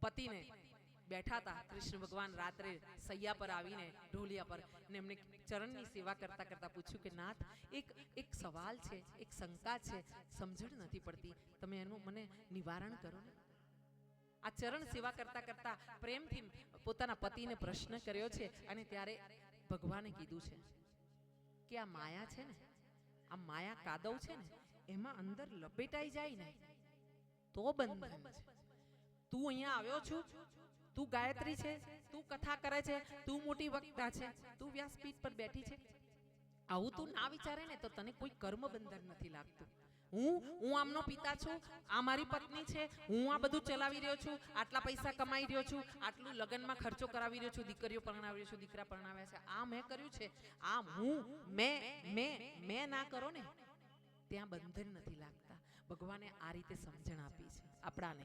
પતિને બેઠા હતા કૃષ્ણ ભગવાન રાત્રે સૈયા પર આવીને ઢોલિયા પર ને એમને ચરણની સેવા કરતા કરતા પૂછ્યું કે નાથ એક સવાલ છે, એક શંકા છે, સમજણ નથી પડતી, તમે એનું મને નિવારણ કરો ને. આ ચરણ સેવા કરતા કરતા પ્રેમથી પોતાના પતિને પ્રશ્ન કર્યો છે અને ત્યારે ભગવાને કીધું છે કે આ માયા છે ને, આ માયા કાદવ છે ને, એમાં અંદર લપેટાઈ જાય ને તો બંધન છે. તું અહીંયા આવ્યો છું, તું ગાયત્રી છે, તું કથા કરે છે, તું મોટી વક્તા છે, તું વ્યાસપીઠ પર બેઠી છે, આવું તું ના વિચારે ને તો તને કોઈ કર્મ બંધન નથી લાગતું. હું આમનો પિતા છું, આ મારી પત્ની છે, હું આ બધું ચલાવી રહ્યો છું, આટલા પૈસા કમાઈ રહ્યો છું, આટલું લગ્નમાં ખર્ચો કરાવી રહ્યો છું, દીકરીઓ પરણાવી રહ્યો છું, દીકરા પરણાવ્યા છે, આ મેં કર્યું છે, આ મેં ના કરો ને ત્યાં બંધન નથી લાગતા. ભગવાને આ રીતે સમજણ આપી છે આપણાને.